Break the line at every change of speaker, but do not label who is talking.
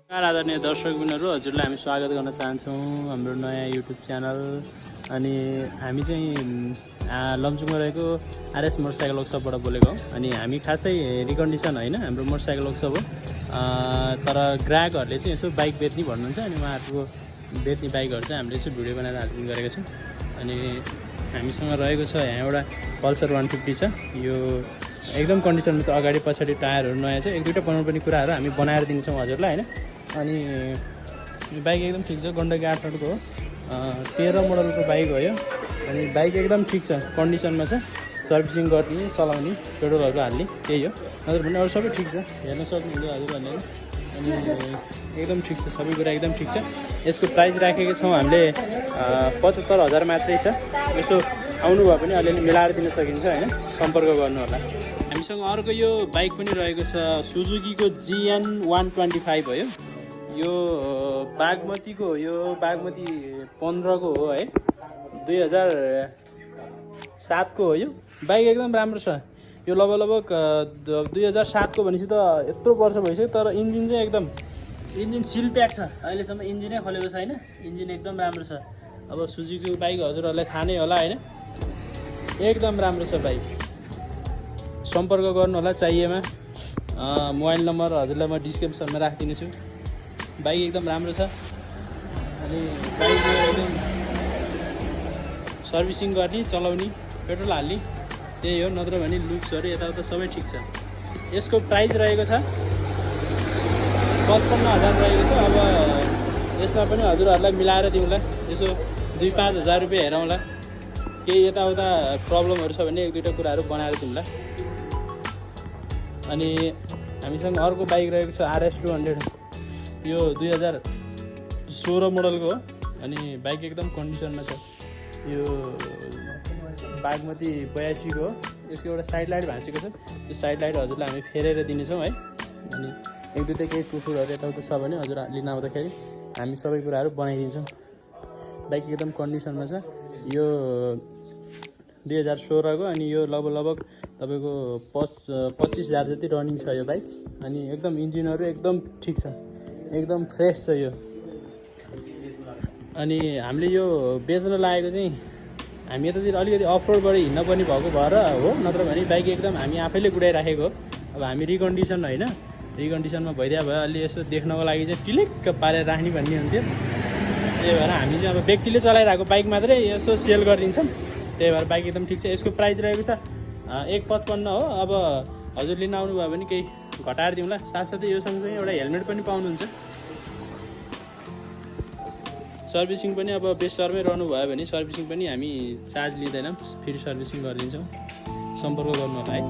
आदरणीय दर्शकबिनहरु हजुरलाई हामी स्वागत गर्न चाहन्छौँ हाम्रो नयाँ युट्युब च्यानल। अनि हामी चाहिँ लमजुङमा रहेको आरएस मोटरसाइकल वर्कसपबाट बोलेको हौ। अनि हामी खासै रिकन्डिसन हैन, हाम्रो मोटरसाइकल वर्कसप हो। तर ग्राहकहरूले चाहिँ यसो बाइक बेच्ने भन्नुहुन्छ, अनि उहाँहरूको बेच्ने बाइकहरू चाहिँ हामीले यसो भिडियो बनाएर हाल्ने गरेको छौँ। अनि हामीसँग रहेको छ यहाँ एउटा पल्सर 150 छ। यो एकदम कन्डिसनमा छ, अगाडि पछाडि टायरहरू नयाँ छ। एक दुईवटा बनाउनुपर्ने कुराहरू हामी बनाएर दिन्छौँ हजुरलाई हैन। अनि बाइक एकदम ठिक छ, गण्डकी 8 हो, 13 मोडलको बाइक हो यो। अनि बाइक एकदम ठिक छ, कन्डिसनमा छ, सर्भिसिङ गर्ने चलाउने पेट्रोलहरू हाल्ने त्यही हो। नत्र भने अरू सबै ठिक छ, हेर्न सक्नुहुन्छ हजुरहरूले। अनि एकदम ठिक छ, सबै कुरा एकदम ठिक छ। यसको प्राइस राखेको छौँ हामीले 75,000 मात्रै छ। यसो आउनुभयो भने अलिअलि मिलाएर दिन सकिन्छ हैन, सम्पर्क गर्नु होला। हामीसँग अर्को यो बाइक पनि रहेको छ, सुजुकीको gn125 हो। यो बागमतीको हो, यो बागमती 15 को हो है, 2007 को हो। यो बाइक एकदम राम्रो छ। यो लगभग 2007 को भनेपछि त यत्रो वर्ष भइसक्यो, तर इन्जिन चाहिँ एकदम सिल प्याक छ। अहिलेसम्म इन्जिनै खोलेको छैन, इन्जिन एकदम राम्रो छ। अब सुजुकीको बाइक हजुरहरूलाई थाहा नै होला हैन, एकदम राम्रो छ बाइक। सम्पर्क गर्नु होला चाहिएमा। मोबाइल नम्बर हजुरलाई म डिस्क्रिप्सनमा राखिदिनेछु। बाइक एकदम राम्रो छ। अनि बाइक एकदम सर्भिसिङ गर्ने, चलाउने, पेट्रोल हाल्ने त्यही हो। नत्र भने लुक्सहरू यताउता सबै ठिक छ। यसको प्राइस रहेको छ 55,000 रहेको छ। अब यसमा पनि हजुरहरूलाई मिलाएर दिउँला, यसो 2-5 हजार रुपियाँ हेरौँला। केही यताउता प्रब्लमहरू छ भने एक दुईवटा कुराहरू बनाएर दिउँला। अनि हामीसँग अर्को बाइक रहेको छ RS 200। यो 2016 मोडलको हो। अनि बाइक एकदम कन्डिसनमा छ। यो बागमती 82 को हो। यसको एउटा साइड लाइट भाँचेको छ, त्यो साइड लाइट हजुरलाई हामी फेरेर दिनेछौँ है। अनि एक दुईवटा केही टुटुरहरू यताउता छ भने हजुर लिन आउँदाखेरि हामी सबै कुराहरू बनाइदिन्छौँ। बाइक एकदम कन्डिसनमा छ। यो 2016 को। अनि यो लगभग तपाईँको 25,000 जति रनिङ छ यो बाइक। अनि एकदम इन्जिनहरू एकदम ठिक छ, एकदम फ्रेस छ यो। अनि हामीले यो बेच्न लागेको चाहिँ हामी यतातिर अलिकति अफरोडबाट हिँड्न पनि भएको भएर हो, नत्र भने बाइक एकदम हामी आफैले गुडाइराखेको हो। अब हामी रिकन्डिसन होइन, रिकन्डिसनमा भइदिया भयो अलि यसो देख्नको लागि चाहिँ टिलिक्क पारेर राख्ने भन्ने हुन्थ्यो। त्यही भएर हामी चाहिँ अब व्यक्तिले चलाइरहेको बाइक मात्रै यसो सेल गरिदिन्छौँ। त्यही भएर बाइक एकदम ठिक छ। यसको प्राइस रहेको छ 155 हो। अब हजुर लिन आउनुभयो भने केही घटाएर दिउँला। साथसाथै यो सँगसँगै एउटा हेलमेट पनि पाउनुहुन्छ। सर्भिसिङ पनि अब बेसरमै रहनु भयो भने सर्भिसिङ पनि हामी चार्ज लिँदैनौँ, फ्री सर्भिसिङ गरिदिन्छौँ। सम्पर्क गर्नु होला है।